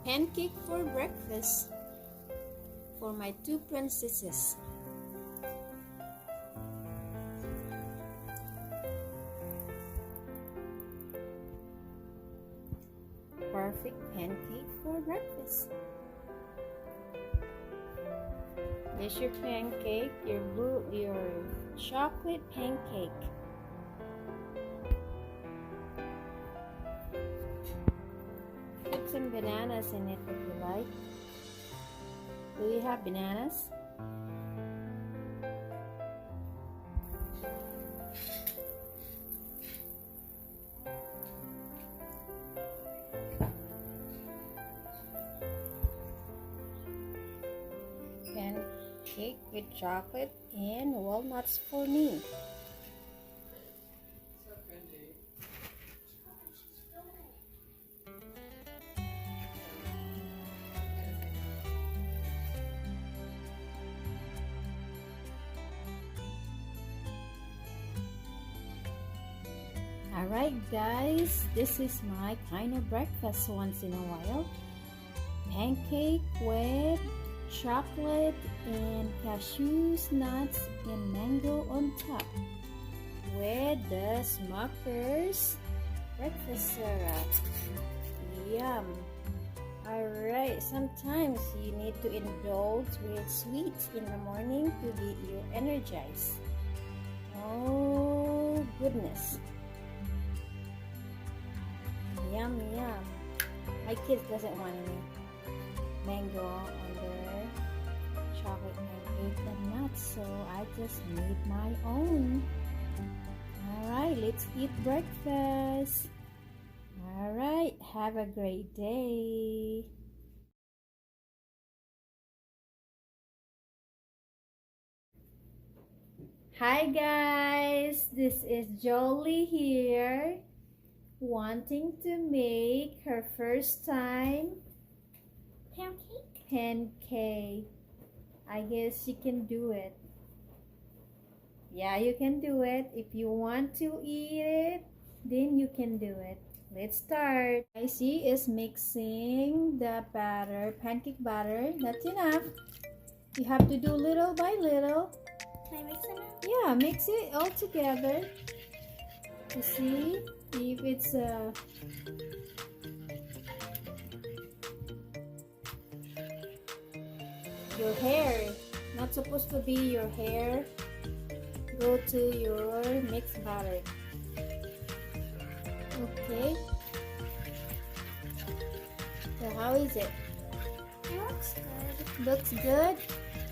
Pancake for breakfast for my two princesses. Perfect pancake for breakfast. This your pancake, your chocolate pancake. Put some bananas in it if you like. Do you have bananas? Pancake with chocolate and walnuts for me. Alright guys, this is my kind of breakfast once in a while. Pancake with chocolate and cashews, nuts, and mango on top with the Smucker's breakfast syrup. Yum! Alright, sometimes you need to indulge with sweets in the morning to get you energized. Oh goodness! Yum yum! My kids doesn't want any mango on their chocolate pancake and nuts, so I just made my own. Alright, let's eat breakfast. Alright, have a great day. Hi guys, this is Jolie here, wanting to make her first time pancake. I guess she can do it. Yeah, you can do it. If you want to eat it, then you can do it. Let's start. She is mixing the batter, pancake batter. That's enough. You have to do little by little. Can I mix it now? Yeah, mix it all together. You see if it's your hair, not supposed to be your hair. Go to your mixed batter. Okay. So how is it? It looks good. Looks good?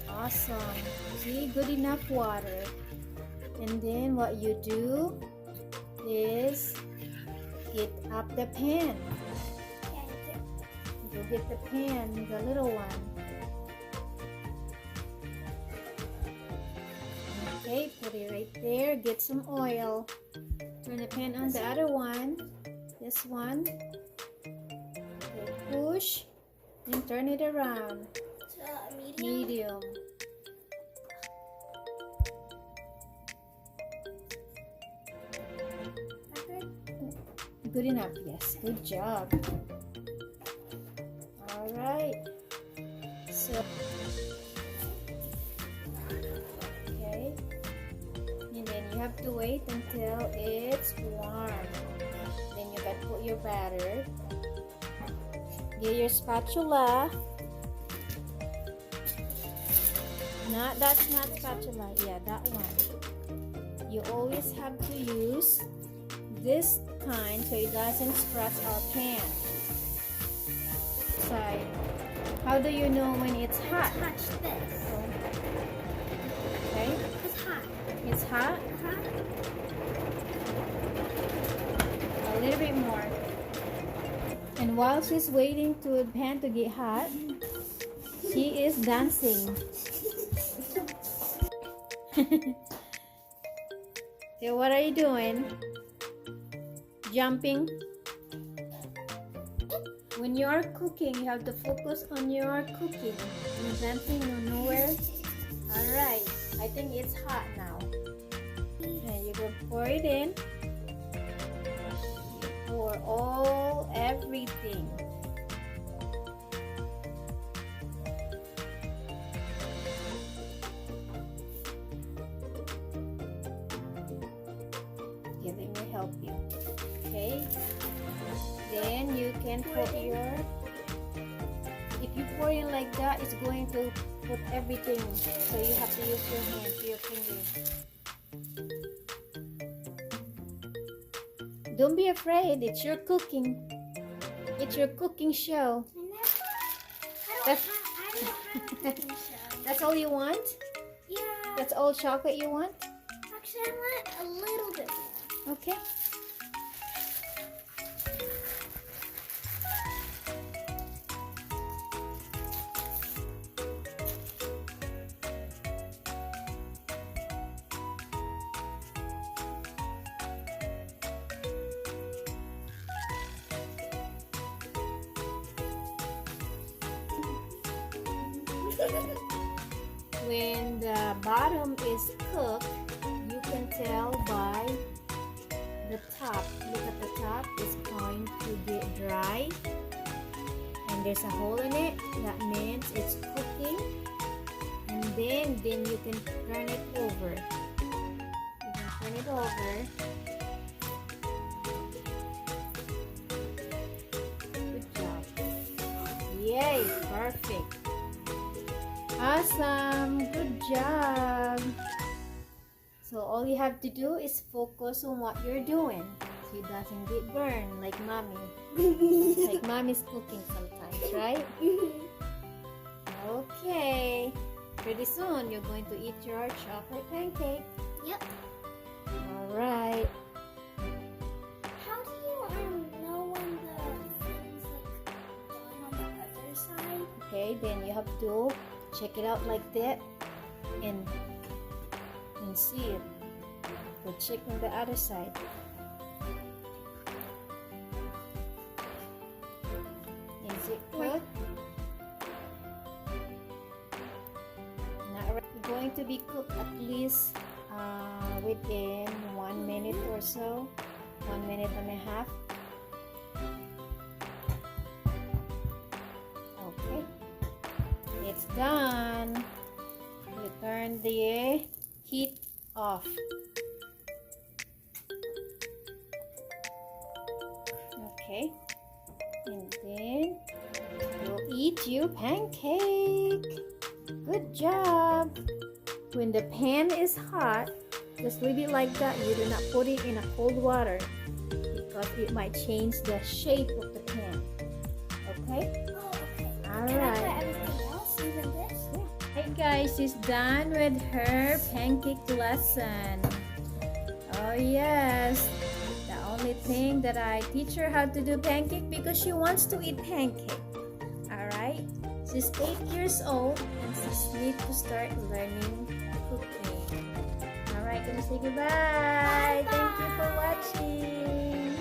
Awesome. See, good enough water. And then what you do is heat up the pan. Go get the pan, the little one. Okay, put it right there. Get some oil. Turn the pan on the other one. This one. Okay, push. Then turn it around. Medium. Good enough, yes. Good job. Alright. So, okay. And then you have to wait until it's warm. Then you got to put your batter. Get your spatula. That's not spatula. Yeah, that one. You always have to use this kind so it doesn't scratch our pan. Side. How do you know when it's hot? Touch this. Okay. It's hot. It's hot? A little bit more. And while she's waiting to the pan to get hot, she is dancing. So what are you doing? Jumping? When you are cooking, you have to focus on your cooking. You're dancing, you're nowhere. Alright, I think it's hot now. And you go pour it in. You pour everything. help you. Okay? Then you can put your, if you pour in like that, it's going to put everything. So you have to use your hands, your fingers. Don't be afraid, it's your cooking. It's your cooking show. I don't have a cooking show. That's all you want? Yeah. That's all chocolate you want? Actually, I want a little bit more. Okay. When the bottom is cooked, you can tell by the top. Look at the top, it's going to get dry and there's a hole in it. That means it's cooking. And then you can turn it over. You can turn it over. Good job. Yay, perfect. Awesome, good job. So all you have to do is focus on what you're doing so it doesn't get burned like mommy. Like mommy's cooking sometimes, right? Okay, pretty soon you're going to eat your chocolate pancake. Yep. Alright. How do you know when the thing's like done on the other side? Okay, then you have to check it out like that and see it. We'll check on the other side. Is it cooked? Now it's going to be cooked at least within 1 minute or so, 1 minute and a half. Okay, it's done. You turn the heat off. Okay, and then you'll eat your pancake. Good job. When the pan is hot, just leave it like that. You do not put it in a cold water because it might change the shape of the pan. Okay? Oh, okay. All Can I right. try everything else, even this? Hey guys, she's done with her pancake lesson. Oh yes, the only thing that I teach her how to do pancake because she wants to eat pancake. Alright, she's 8 years old and she needs to start learning cooking. Alright, gonna say goodbye. Bye-bye. Thank you for watching.